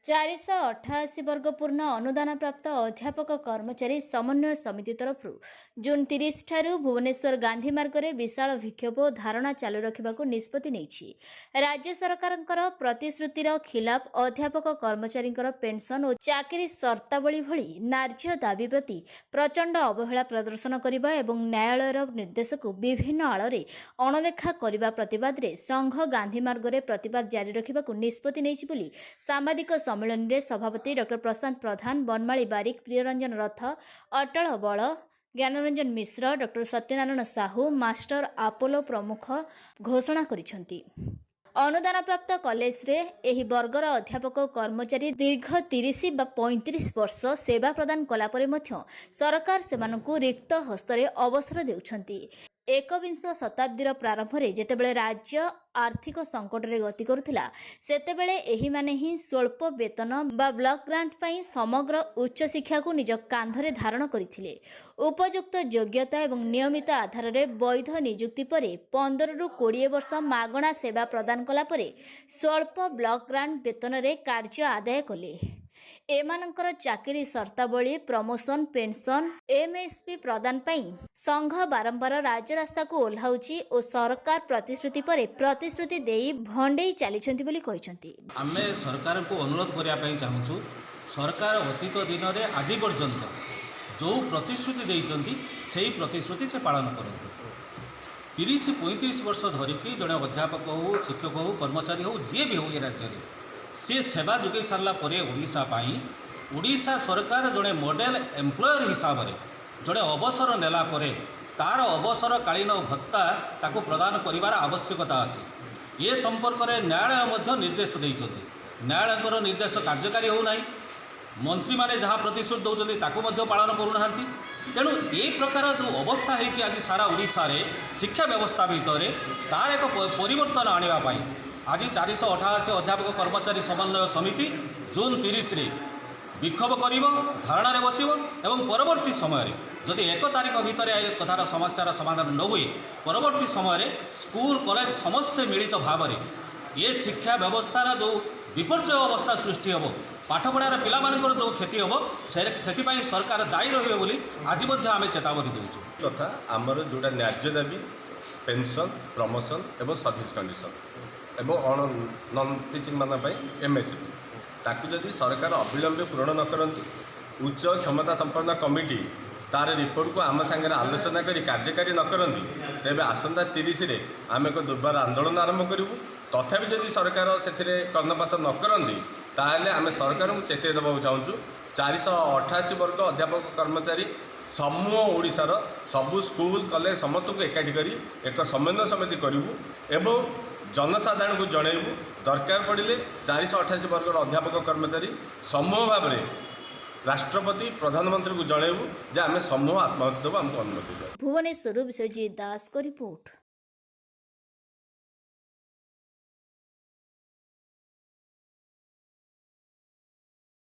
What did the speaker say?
488 वर्गपूर्ण अनुदान प्राप्त अध्यापक कर्मचारी समन्वय समिति तरफ जून 30 ठारू भुवनेश्वर गांधी मार्ग में विशाल विक्षोभ और धारणा चालू रखा निष्पत्ति नहीं। राज्य सरकार प्रतिश्रुतिर खिलाफ अध्यापक कर्मचारी पेंशन और चाकरी सर्तावली भली न्याय्य दाबी प्रति प्रचंड अवहेला प्रदर्शन करने और न्यायालय निर्देश को विभिन्न आଳରେ अणदेखा करने प्रतिवाद में संघ गांधी मार्ग में प्रतिवाद जारी रखा निष्पत्ति नहीं साम्बादिक सम्मेलन में सभापति डॉ प्रशांत प्रधान, बनमाली बारिक, प्रियरंजन रथ, अटल बल, ज्ञानरंजन मिश्र, डॉ सत्यनारायण साहू, मास्टर आपोलो प्रमुख घोषणा करिसेंती। अनुदान प्राप्त कॉलेज रे एही वर्गर अध्यापक कर्मचारी दीर्घ 30 बा 35 वर्ष सेवा प्रदान कला परे मध्य सरकार सेमानकु रिक्त हस्तरे अवसर देउछंती। एकविंश शताब्दीर प्रारंभ में जेतेबेले राज्य आर्थिक संकट रे गति करुथिला सेतेबेले एही माने ही स्वल्प वेतन बा ब्लॉक ग्रांट पई समग्र उच्च शिक्षा को निज कांधरे धारण करिथिले। उपयुक्त योग्यता एवं नियमित आधार रे वैध नियुक्ति परे 15 रु 20 वर्ष मागणा सेवा प्रदान कला परे स्वल्प ब्लॉक ग्रांट वेतन रे कार्य आदाय कले। एमानंकर चाकरी सर्तावली, प्रमोशन, पेंशन, एमएसपी प्रदान पई संघ बारंबार राज्य रास्ता को ओल्हाउची और सरकार प्रतिश्रुति परे प्रतिश्रुति देई भंडेई चलीछंती बोली कहिसंती। आमे सरकार को अनुरोध करिया पई चाहूछु, सरकार अतीत दिन रे आज पर्यंत जो प्रतिश्रुति देइचंती सेही प्रतिश्रुति से पालन करंतु। 30-35 वर्ष धरिकी जड़े अध्यापक हो, शिक्षक हो, कर्मचारी हो, जी भी हो ये राज्य में से सेवा जोगे सारा ओडिशा सरकार जड़े मॉडल एम्प्लॉयर हिसाब से जड़े अवसर नेला परे तार अवसरकालीन भत्ता ताको प्रदान करिवार आवश्यकता अच्छी। ये संपर्क में न्यायालय निर्देश देते, न्यायालय निर्देश कार्यकारी होना, मंत्री माने जहाँ प्रतिश्रुति दौरान ताको पालन करूना। तेणु ये प्रकार जो अवस्था है आज सारा ओडिशा रे शिक्षा व्यवस्था भितर तार एक परिवर्तन आने आज 488 अध्यापक कर्मचारी समन्वय समिति जून 30 रे विक्षोभ कर धारणा बसब एवं परवर्ती समय जदि 1 तारिख भितर कथार समस्यार समाधान न हुए परवर्ती समय स्कूल कॉलेज समस्ते मिलित भाव में ये शिक्षा व्यवस्थार जो विपर्यय अवस्था सृष्टि हम पाठपढ़ार पिलामानकर जो क्षति हम से सरकार दायी रही बोली आज आम चेतावनी दूँ तथा आमर जोड़ा न्याय्य दाबी पेंशन, प्रमोशन एवं सर्विस कंडीशन एवं नॉन टीचिंग मान एमएसपी ताकू जदि सरकार अविलंबे पूरण न करती उच्च क्षमता संपन्न कमिटी तार रिपोर्ट को आम सांगे आलोचना करी कार्यकारी न करती तेबे आसंता 30 रे आम एक दुर्बार आंदोलन आरंभ करूँ। तथापि जदि सरकार से कर्णपात न करती ताहले आम सरकार को चेताई देवाक चाहूँ। 488 वर्ग अध्यापक कर्मचारी समूह ओडिशार सबु स्कूल कॉलेज समस्त को एकाठी करी एक समन्वय समिति करूँ एवं जनसाधारण को जनइबू दरकार पड़े 488 वर्ग अध्यापक कर्मचारी समूह भाव में राष्ट्रपति प्रधानमंत्री को जनइबू जे आम समूह आत्महत्या देव आमको अनुमति। भुवनेश्वर विश्वजीत दास को रिपोर्ट।